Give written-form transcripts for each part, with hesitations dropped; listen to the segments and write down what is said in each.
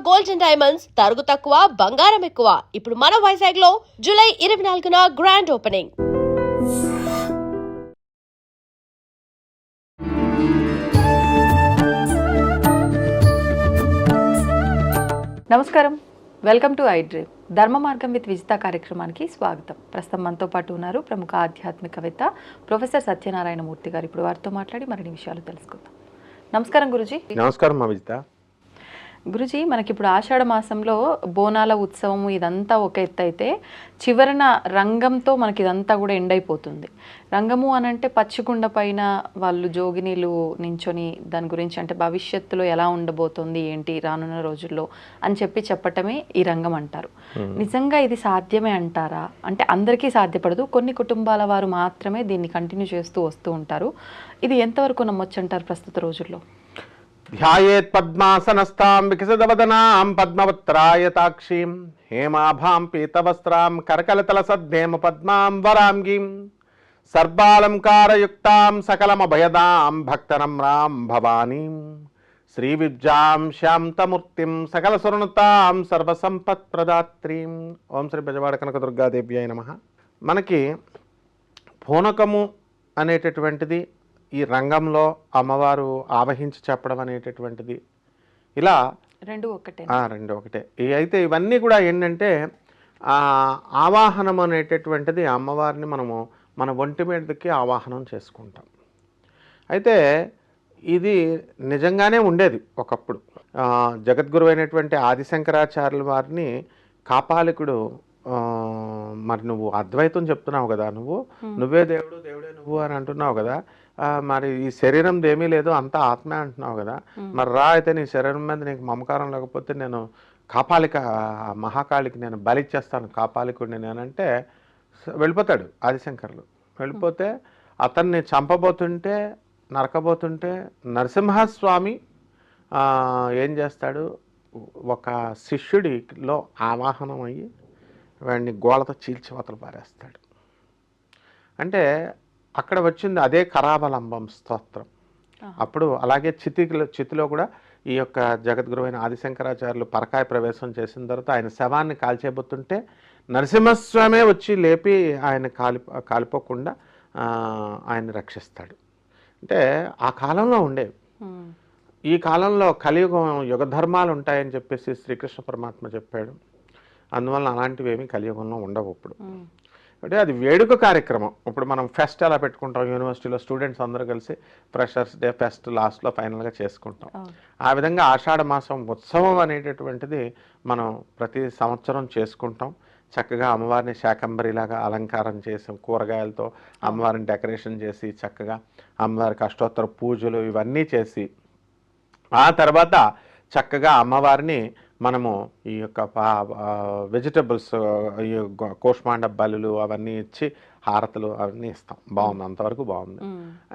Gold and diamonds తరుగు తక్కువ బంగారం ఎక్కువ. ఇప్పుడు మన వైజాగ్ లో జూలై 24న గ్రాండ్ ఓపెనింగ్. నమస్కారం, వెల్కమ్ టు ఐ డ్రీమ్. ధర్మ మార్గం విత్ విజిత కార్యక్రమానికి స్వాగతం. ప్రస్తుతం మనతో పాటు ఉన్నారు ప్రముఖ ఆధ్యాత్మికవేత్త ప్రొఫెసర్ సత్యనారాయణ మూర్తి గారు. ఇప్పుడు వారితో మాట్లాడి మరిన్ని విషయాలు తెలుసుకుందాం. నమస్కారం గురుజీ. నమస్కారం విజిత. గురుజీ, మనకి ఇప్పుడు ఆషాఢ మాసంలో బోనాల ఉత్సవం ఇదంతా ఒక ఎత్తు అయితే చివరన రంగంతో మనకి ఇదంతా కూడా ఎండ్ అయిపోతుంది. రంగము అనంటే పచ్చికుండ పైన వాళ్ళు జోగినీలు నించొని దాని గురించి అంటే భవిష్యత్తులో ఎలా ఉండబోతుంది ఏంటి రానున్న రోజుల్లో అని చెప్పటమే ఈ రంగం అంటారు. నిజంగా ఇది సాధ్యమే అంటారా? అంటే అందరికీ సాధ్యపడదు, కొన్ని కుటుంబాల వారు మాత్రమే దీన్ని కంటిన్యూ చేస్తూ వస్తూ ఉంటారు. ఇది ఎంతవరకు నమ్మొచ్చు అంటారు ప్రస్తుత రోజుల్లో? ధ్యాయేత్ పద్మాసనస్థాం వికసితవదనాం పద్మవత్రాయతాక్షీం హేమాభాం పీతవస్త్రాం కరకలతల సద్ధేమ పద్మాం వరాంగీం సర్వాలంకారయుక్తాం సకలమభయదాం భక్తనమ్రాం భవానీం శ్రీవిద్యాం శాంతమూర్తిం సకల సురనుతాం సర్వసంపత్ప్రదాత్రీం. ఓం శ్రీ బెజవాడ కనకదుర్గాదేవ్యాయ నమః. మనకి పూనకము అనేటటువంటిది ఈ రంగంలో అమ్మవారు ఆవహించి చెప్పడం అనేటటువంటిది ఇలా రెండు ఒకటే. అయితే ఇవన్నీ కూడా ఏంటంటే ఆవాహనం అనేటటువంటిది అమ్మవారిని మనము మన ఒంటి మీదకి ఆవాహనం చేసుకుంటాం. అయితే ఇది నిజంగానే ఉండేది ఒకప్పుడు. జగద్గురు అయినటువంటి ఆదిశంకరాచార్యుల వారిని కాపాలికుడు మరి నువ్వు అద్వైతం చెప్తున్నావు కదా, నువ్వే దేవుడు దేవుడే నువ్వు అని అంటున్నావు కదా, మరి ఈ శరీరం ఏమీ లేదు అంతా ఆత్మే అంటున్నావు కదా, మరి రా అయితే నీ శరీరం మీద నీకు మమకారం లేకపోతే నేను కాపాలిక మహాకాళికి నేను బలిచ్చేస్తాను కాపాలికుడిని నేనంటే వెళ్ళిపోతాడు ఆదిశంకర్లు. వెళ్ళిపోతే అతన్ని చంపబోతుంటే నరకబోతుంటే నరసింహస్వామి ఏం చేస్తాడు, ఒక శిష్యుడిలో ఆవాహనం అయ్యి వాడిని గోళతో చీల్చివతలు పారేస్తాడు. అంటే అక్కడ వచ్చింది అదే కరావలంబం స్తోత్రం. అప్పుడు అలాగే చితిలో కూడా ఈ యొక్క జగద్గురు అయిన ఆదిశంకరాచార్యులు పరకాయ ప్రవేశం చేసిన తర్వాత ఆయన శవాన్ని కాల్చేయబోతుంటే నరసింహస్వామే వచ్చి లేపి ఆయన కాలిపోకుండా ఆయన రక్షిస్తాడు. అంటే ఆ కాలంలో ఉండేవి. ఈ కాలంలో కలియుగం యుగ ధర్మాలు ఉంటాయని చెప్పేసి శ్రీకృష్ణ పరమాత్మ చెప్పాడు. అందువల్ల అలాంటివి ఏమీ కలియుగంలో ఉండవు. ఇప్పుడు అంటే అది వేడుక కార్యక్రమం. ఇప్పుడు మనం ఫెస్ట్ ఎలా పెట్టుకుంటాం, యూనివర్సిటీలో స్టూడెంట్స్ అందరూ కలిసి ఫ్రెషర్స్ డే ఫెస్ట్ లాస్ట్లో ఫైనల్గా చేసుకుంటాం. ఆ విధంగా ఆషాఢ మాసం ఉత్సవం అనేటటువంటిది మనం ప్రతి సంవత్సరం చేసుకుంటాం. చక్కగా అమ్మవారిని శాకంబరిలాగా అలంకారం చేసి కూరగాయలతో అమ్మవారిని డెకరేషన్ చేసి చక్కగా అమ్మవారికి అష్టోత్తర పూజలు ఇవన్నీ చేసి ఆ తర్వాత చక్కగా అమ్మవారిని మనము ఈ యొక్క వెజిటబుల్స్ ఈ కోష్మాండ బలులు అవన్నీ ఇచ్చి హారతులు అవన్నీ ఇస్తాం. బాగుంది, అంతవరకు బాగుంది.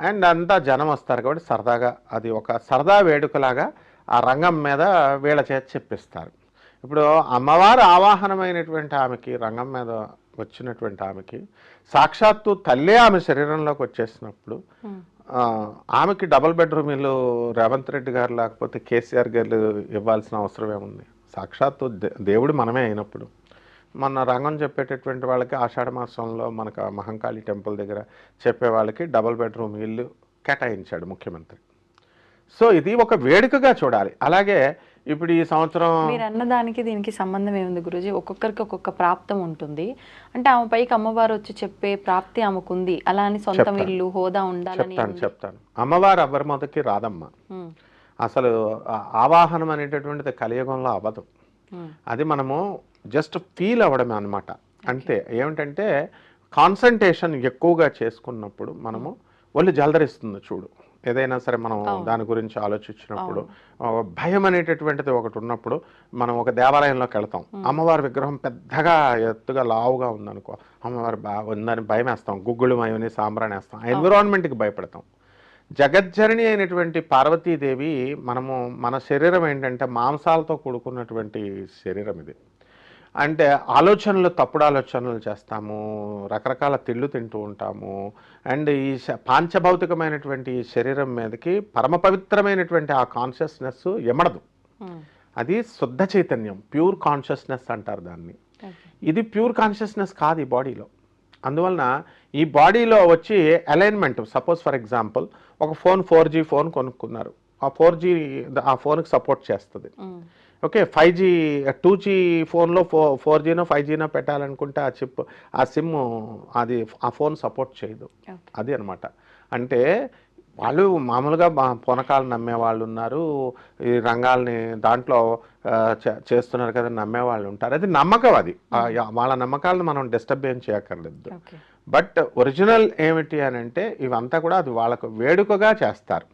అండ్ అంతా జనం వస్తారు కాబట్టి సరదాగా అది ఒక సరదా వేడుకలాగా ఆ రంగం మీద వీళ్ళ చేతి చెప్పిస్తారు. ఇప్పుడు అమ్మవారు ఆవాహనమైనటువంటి ఆమెకి రంగం మీద వచ్చినటువంటి ఆమెకి సాక్షాత్తు తల్లే ఆమె శరీరంలోకి వచ్చేసినప్పుడు ఆమెకి డబుల్ బెడ్రూమ్ ఇల్లు రేవంత్ రెడ్డి గారు లేకపోతే కేసీఆర్ గారు ఇవ్వాల్సిన అవసరం ఏముంది? సాక్షాత్తు దేవుడు మనమే అయినప్పుడు మన రంగం చెప్పేటటువంటి వాళ్ళకి ఆషాఢ మాసంలో మనకు మహంకాళి టెంపుల్ దగ్గర చెప్పే వాళ్ళకి డబుల్ బెడ్రూమ్ ఇల్లు కేటాయించాడు ముఖ్యమంత్రి. సో ఇది ఒక వేడుకగా చూడాలి. అలాగే ఇప్పుడు ఈ సంవత్సరం మీరు అన్నదానికి దీనికి సంబంధం ఏముంది గురుజీ? ఒక్కొక్కరికి ఒక్కొక్క ప్రాప్తం ఉంటుంది. అంటే ఆమె పైకి అమ్మవారు వచ్చి చెప్పే ప్రాప్తి ఆమెకుంది, అలా అని సొంత ఇల్లు హోదా ఉండాలని చెప్తాను. అమ్మవారు ఎవరి మొదటికి రాదమ్మా. అసలు ఆవాహనం అనేటటువంటిది కలియుగంలో అవ్వదు. అది మనము జస్ట్ ఫీల్ అవ్వడమే అనమాట. అంతే. ఏమిటంటే కాన్సన్ట్రేషన్ ఎక్కువగా చేసుకున్నప్పుడు మనము ఒళ్ళు జలదరిస్తుంది చూడు. ఏదైనా సరే మనం దాని గురించి ఆలోచించినప్పుడు భయం అనేటటువంటిది ఒకటి ఉన్నప్పుడు మనం ఒక దేవాలయంలోకి వెళ్తాం. అమ్మవారి విగ్రహం పెద్దగా ఎత్తుగా లావుగా ఉందనుకో, అమ్మవారి ఉందని భయం వేస్తాం, గుగ్గులు మయని సాంబ్రాన్ని వేస్తాం, ఎన్విరాన్మెంట్కి భయపడతాం. జగజ్జనని అయినటువంటి పార్వతీదేవి మనము మన శరీరం ఏంటంటే మాంసాలతో కూడుకున్నటువంటి శరీరం ఇది. అంటే ఆలోచనలు తప్పుడు ఆలోచనలు చేస్తాము, రకరకాల తిళ్ళు తింటూ ఉంటాము. అండ్ ఈ పాంచభౌతికమైనటువంటి శరీరం మీదకి పరమ పవిత్రమైనటువంటి ఆ కాన్షియస్నెస్ ఎమడదు. అది శుద్ధ చైతన్యం, ప్యూర్ కాన్షియస్నెస్ అంటారు దాన్ని. ఇది ప్యూర్ కాన్షియస్నెస్ కాదు ఈ బాడీలో. అందువలన ఈ బాడీలో వచ్చి అలైన్మెంట్, సపోజ్ ఫర్ ఎగ్జాంపుల్ ఒక ఫోన్ 4G ఫోన్ కొనుక్కున్నారు, ఆ 4G ఆ ఫోన్కి సపోర్ట్ చేస్తుంది. ఓకే, 5G 2G ఫోన్లో 4Gనో 5Gనో పెట్టాలనుకుంటే ఆ చిప్, ఆ సిమ్, అది ఆ ఫోన్ సపోర్ట్ చేయదు. అది అనమాట. అంటే వాళ్ళు మామూలుగా పూనకాలు నమ్మే వాళ్ళు ఉన్నారు, ఈ రంగాల్ని దాంట్లో చేస్తున్నారు కదా నమ్మేవాళ్ళు ఉంటారు. అది నమ్మకం, అది వాళ్ళ నమ్మకాలను మనం డిస్టర్బ్ ఏం చేయక్కర్లేదు. బట్ ఒరిజినల్ ఏమిటి అని అంటే ఇవంతా కూడా అది వాళ్ళకు వేడుకగా చేస్తారు,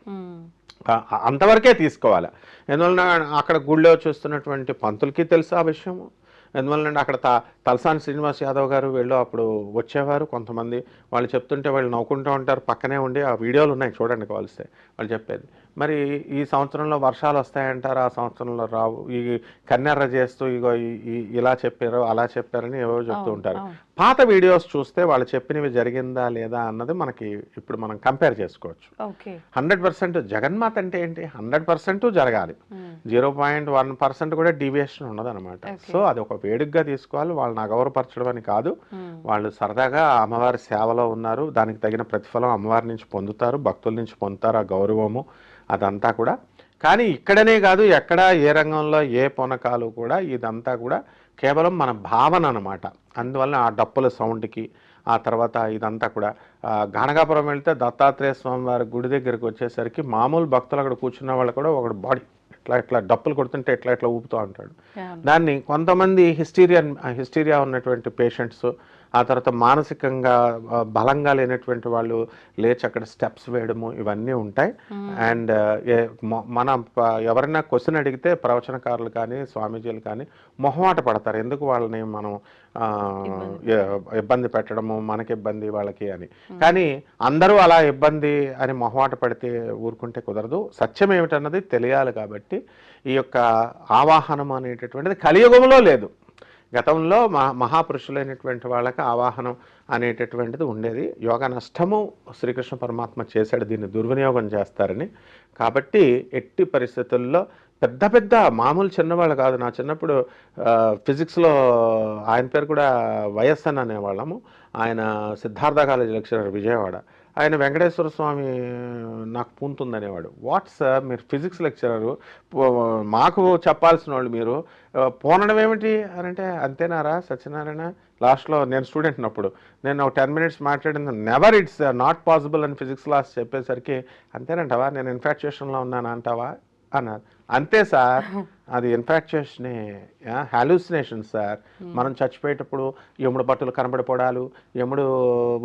అంతవరకే తీసుకోవాలి. ఎందువలన అక్కడ గుళ్ళో చూస్తున్నటువంటి పంతులకి తెలుసు ఆ విషయము. ఎందువల్లంటే అక్కడ తలసాని శ్రీనివాస్ యాదవ్ గారు వీళ్ళు అప్పుడు వచ్చేవారు. కొంతమంది వాళ్ళు చెప్తుంటే వాళ్ళు నవ్వుకుంటూ ఉంటారు, పక్కనే ఉండి ఆ వీడియోలు ఉన్నాయి చూడండి కావాల్స్తే. వాళ్ళు చెప్పేది మరి ఈ సంవత్సరంలో వర్షాలు వస్తాయంటారు, ఆ సంవత్సరంలో రావు, ఈ కన్నెర్ర చేస్తూ ఇగో ఇలా చెప్పారు అలా చెప్పారని ఏవో చెప్తూ ఉంటారు. పాత వీడియోస్ చూస్తే వాళ్ళు చెప్పినవి జరిగిందా లేదా అన్నది మనకి ఇప్పుడు మనం కంపేర్ చేసుకోవచ్చు. 100% జగన్మాత అంటే ఏంటి, 100% జరగాలి, 0.1% కూడా డీవియేషన్ ఉండదు అనమాట. సో అది ఒక వేడుకగా తీసుకోవాలి. వాళ్ళని అగౌరవపరచడం అని కాదు, వాళ్ళు సరదాగా అమ్మవారి సేవలో ఉన్నారు, దానికి తగిన ప్రతిఫలం అమ్మవారి నుంచి పొందుతారు, భక్తుల నుంచి పొందుతారు ఆ గౌరవము అదంతా కూడా. కానీ ఇక్కడనే కాదు, ఎక్కడ ఏ రంగంలో ఏ పొనకాలు కూడా ఇదంతా కూడా కేవలం మన భావన అనమాట. అందువల్ల ఆ డప్పుల సౌండ్కి ఆ తర్వాత ఇదంతా కూడా గానగాపురం వెళ్తే దత్తాత్రేయ స్వామి వారి గుడి దగ్గరికి వచ్చేసరికి మామూలు భక్తులు అక్కడ కూర్చున్న వాళ్ళు కూడా ఒకటి బాడీ ఇట్లా డప్పులు కొడుతుంటే ఇట్లా ఊపుతూ ఉంటాడు. దాన్ని కొంతమంది హిస్టీరియా ఉన్నటువంటి పేషెంట్స్, ఆ తర్వాత మానసికంగా బలంగా లేనటువంటి వాళ్ళు లేచి అక్కడ స్టెప్స్ వేయడము ఇవన్నీ ఉంటాయి. అండ్ మన ఎవరైనా క్వశ్చన్ అడిగితే ప్రవచనకారులు కానీ స్వామీజీలు కానీ మొహమాట పడతారు, ఎందుకు వాళ్ళని మనం ఇబ్బంది పెట్టడము, మనకి ఇబ్బంది వాళ్ళకి అని. కానీ అందరూ అలా ఇబ్బంది అని మొహమాట పడితే ఊరుకుంటే కుదరదు. సత్యం ఏమిటన్నది తెలియాలి. కాబట్టి ఈ యొక్క ఆవాహనం అనేటటువంటిది కలియుగంలో లేదు, గతంలో మహాపురుషులైనటువంటి వాళ్ళకి ఆవాహనం అనేటటువంటిది ఉండేది. యోగ నష్టము శ్రీకృష్ణ పరమాత్మ చేశాడు, దీన్ని దుర్వినియోగం చేస్తారని. కాబట్టి ఎట్టి పరిస్థితుల్లో పెద్ద పెద్ద మామూలు చిన్నవాళ్ళు కాదు. నా చిన్నప్పుడు ఫిజిక్స్లో ఆయన పేరు కూడా వైఎస్ఎన్ అనేవాళ్ళము. ఆయన సిద్ధార్థ కాలేజ్ లెక్చరర్ విజయవాడ. ఆయన వెంకటేశ్వర స్వామి నాకు పూనుతుందనేవాడు. వాట్ సార్, మీరు ఫిజిక్స్ లెక్చరరు, మాకు చెప్పాల్సిన వాళ్ళు మీరు పోనడం ఏమిటి అని అంటే, అంతేనారా సత్యనారాయణ, లాస్ట్లో నేను స్టూడెంట్ అప్పుడు నేను 10 minutes మాట్లాడింది, నెవర్ ఇట్స్ నాట్ పాసిబుల్ అని ఫిజిక్స్ క్లాస్ చెప్పేసరికి, అంతేనంటావా, నేను ఇన్ఫాక్చుయేషన్లో ఉన్నాను అంటావా అన్నారు. అంతే సార్, అది ఇన్ఫాక్చుయేషనే, హాలూసినేషన్ సార్. మనం చచ్చిపోయేటప్పుడు యముడు బట్టలు కనబడిపోవడాలు, యముడు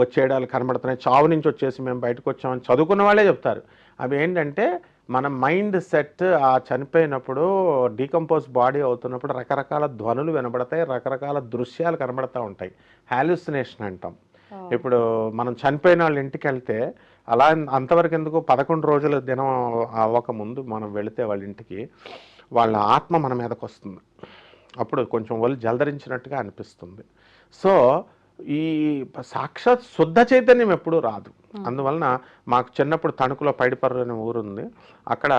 వచ్చేయడాలు కనబడుతున్నాయి, చావు నుంచి వచ్చేసి మేము బయటకు వచ్చామని చదువుకున్న వాళ్ళే చెప్తారు. అవి ఏంటంటే మన మైండ్ సెట్ ఆ చనిపోయినప్పుడు డీకంపోజ్ బాడీ అవుతున్నప్పుడు రకరకాల ధ్వనులు వినబడతాయి, రకరకాల దృశ్యాలు కనబడతా ఉంటాయి, హాలూసినేషన్ అంటాం. ఇప్పుడు మనం చనిపోయిన వాళ్ళ ఇంటికి వెళ్తే అలా అంతవరకు ఎందుకు 11 రోజుల దినం అవ్వకముందు మనం వెళితే వాళ్ళ ఇంటికి, వాళ్ళ ఆత్మ మన మీదకి వస్తుంది, అప్పుడు కొంచెం ఒళ్ళు జలధరించినట్టుగా అనిపిస్తుంది. సో ఈ సాక్షాత్ శుద్ధ చైతన్యం ఎప్పుడూ రాదు. అందువలన మాకు చిన్నప్పుడు తణుకులో పైడిపర్రు అనే ఊరుంది, అక్కడ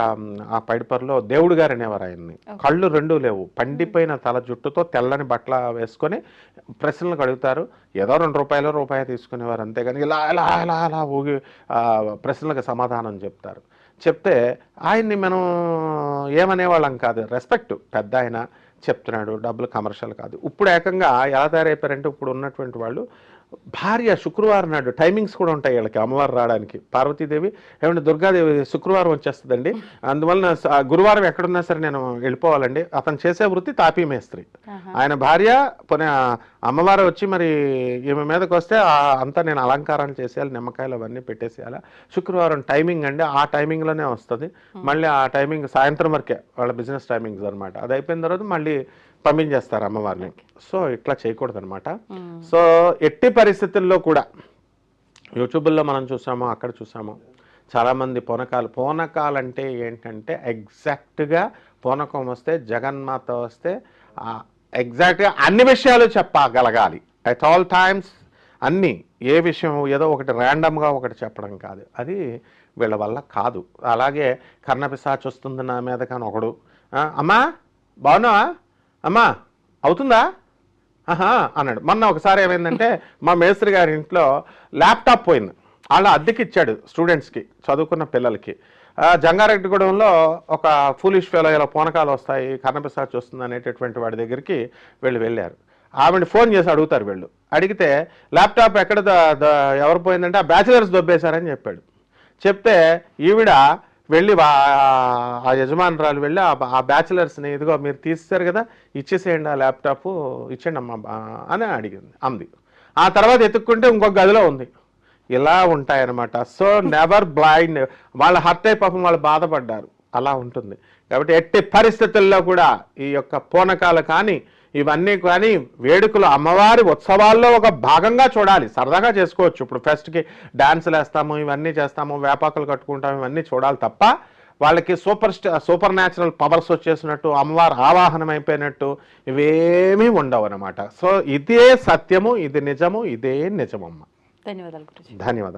ఆ పైడిపర్రులో దేవుడు గారు అనేవారు ఆయన్ని. కళ్ళు రెండూ లేవు, పండిపోయిన తల జుట్టుతో తెల్లని బట్టల వేసుకొని ప్రశ్నలకు అడుగుతారు. ఏదో ₹2 తీసుకునేవారు, అంతేగాని ఇలా ఇలా ఇలా అలా ఊగి ప్రశ్నలకు సమాధానం చెప్తారు. చెప్తే ఆయన్ని మనం ఏమనేవాళ్ళం కాదు, రెస్పెక్ట్, పెద్ద ఆయన చెప్తున్నాడు, డబ్బులు కమర్షియల్ కాదు. ఇప్పుడు ఏకంగా ఎలా తయారైపోయారంటే ఇప్పుడు ఉన్నటువంటి వాళ్ళు భార్య శుక్రవారం నాడు టైమింగ్స్ కూడా ఉంటాయి వీళ్ళకి, అమ్మవారు రావడానికి. పార్వతీదేవి ఏమంటే దుర్గాదేవి శుక్రవారం వచ్చేస్తుందండి, అందువలన గురువారం ఎక్కడున్నా సరే నేను వెళ్ళిపోవాలండి. అతను చేసే వృత్తి తాపీ మేస్త్రి. ఆయన భార్య పోనీ అమ్మవారు వచ్చి మరి ఈమె మీదకి వస్తే అంతా నేను అలంకారాలు చేసేయాలి, నిమ్మకాయలు అవన్నీ పెట్టేసేయాలి. శుక్రవారం టైమింగ్ అండి, ఆ టైమింగ్లోనే వస్తుంది. మళ్ళీ ఆ టైమింగ్ సాయంత్రం వరకే వాళ్ళ బిజినెస్ టైమింగ్స్ అనమాట. అది అయిపోయిన తర్వాత మళ్ళీ పంపించేస్తారు అమ్మవారిని. సో ఇట్లా చేయకూడదు అనమాట. సో ఎట్టి పరిస్థితుల్లో కూడా యూట్యూబ్లో మనం చూసాము, అక్కడ చూసాము చాలామంది పూనకాలు అంటే ఏంటంటే ఎగ్జాక్ట్గా పూనకం వస్తే, జగన్మాత వస్తే ఎగ్జాక్ట్గా అన్ని విషయాలు చెప్పగలగాలి అట్ ఆల్ టైమ్స్. అన్నీ ఏ విషయం ఏదో ఒకటి ర్యాండమ్గా ఒకటి చెప్పడం కాదు, అది వీళ్ళ వల్ల కాదు. అలాగే కర్ణపిశాచి వస్తుంది నా మీద కానీ ఒకడు, అమ్మా బాగున్నావా అమ్మా, అవుతుందా ఆహా అన్నాడు. మొన్న ఒకసారి ఏమైందంటే మా మేస్త్రి గారి ఇంట్లో ల్యాప్టాప్ పోయింది. వాళ్ళ అద్దెకి ఇచ్చాడు స్టూడెంట్స్కి, చదువుకున్న పిల్లలకి. జంగారెడ్డిగూడెంలో ఒక ఫూలిష్ ఫెలో ఇలా పూనకాలు వస్తాయి, కర్ణపిశాచి వస్తుంది అనేటటువంటి వాడి దగ్గరికి వెళ్ళారు. ఆవిడ ఫోన్ చేసి అడుగుతారు. అడిగితే ల్యాప్టాప్ ఎక్కడ ఎవరు పోయిందంటే ఆ బ్యాచిలర్స్ దొబ్బేశారని చెప్పాడు. చెప్తే ఈవిడ వెళ్ళి ఆ యజమానురాలు వెళ్ళి ఆ బ్యాచిలర్స్ని, ఇదిగో మీరు తీసేశారు కదా, ఇచ్చేసేయండి ఆ ల్యాప్టాప్, ఇచ్చేయండి అమ్మా అని అంది. ఆ తర్వాత ఎత్తుక్కుంటే ఇంకొక గదిలో ఉంది. ఇలా ఉంటాయన్నమాట. So never blind. వాళ్ళ హర్ట్ అయి పాపం వాళ్ళు బాధపడ్డారు. అలా ఉంటుంది. కాబట్టి ఎట్టి పరిస్థితుల్లో కూడా ఈ యొక్క పూనకాలు కానీ ఇవన్నీ కానీ వేడుకలు అమ్మవారి ఉత్సవాల్లో ఒక భాగంగా చూడాలి. సరదాగా చేసుకోవచ్చు. ఇప్పుడు ఫెస్ట్కి డాన్సులు వేస్తాము, ఇవన్నీ చేస్తాము, వేపాకులు కట్టుకుంటాము, ఇవన్నీ చూడాలి తప్ప వాళ్ళకి సూపర్ న్యాచురల్ పవర్స్ వచ్చేసినట్టు, అమ్మవారు ఆవాహనం అయిపోయినట్టు ఇవేమీ ఉండవు అనమాట. సో ఇదే సత్యము, ఇది నిజము, ఇదే నిజమమ్మ. ధన్యవాదాలు గురుజీ. ధన్యవాదాలు.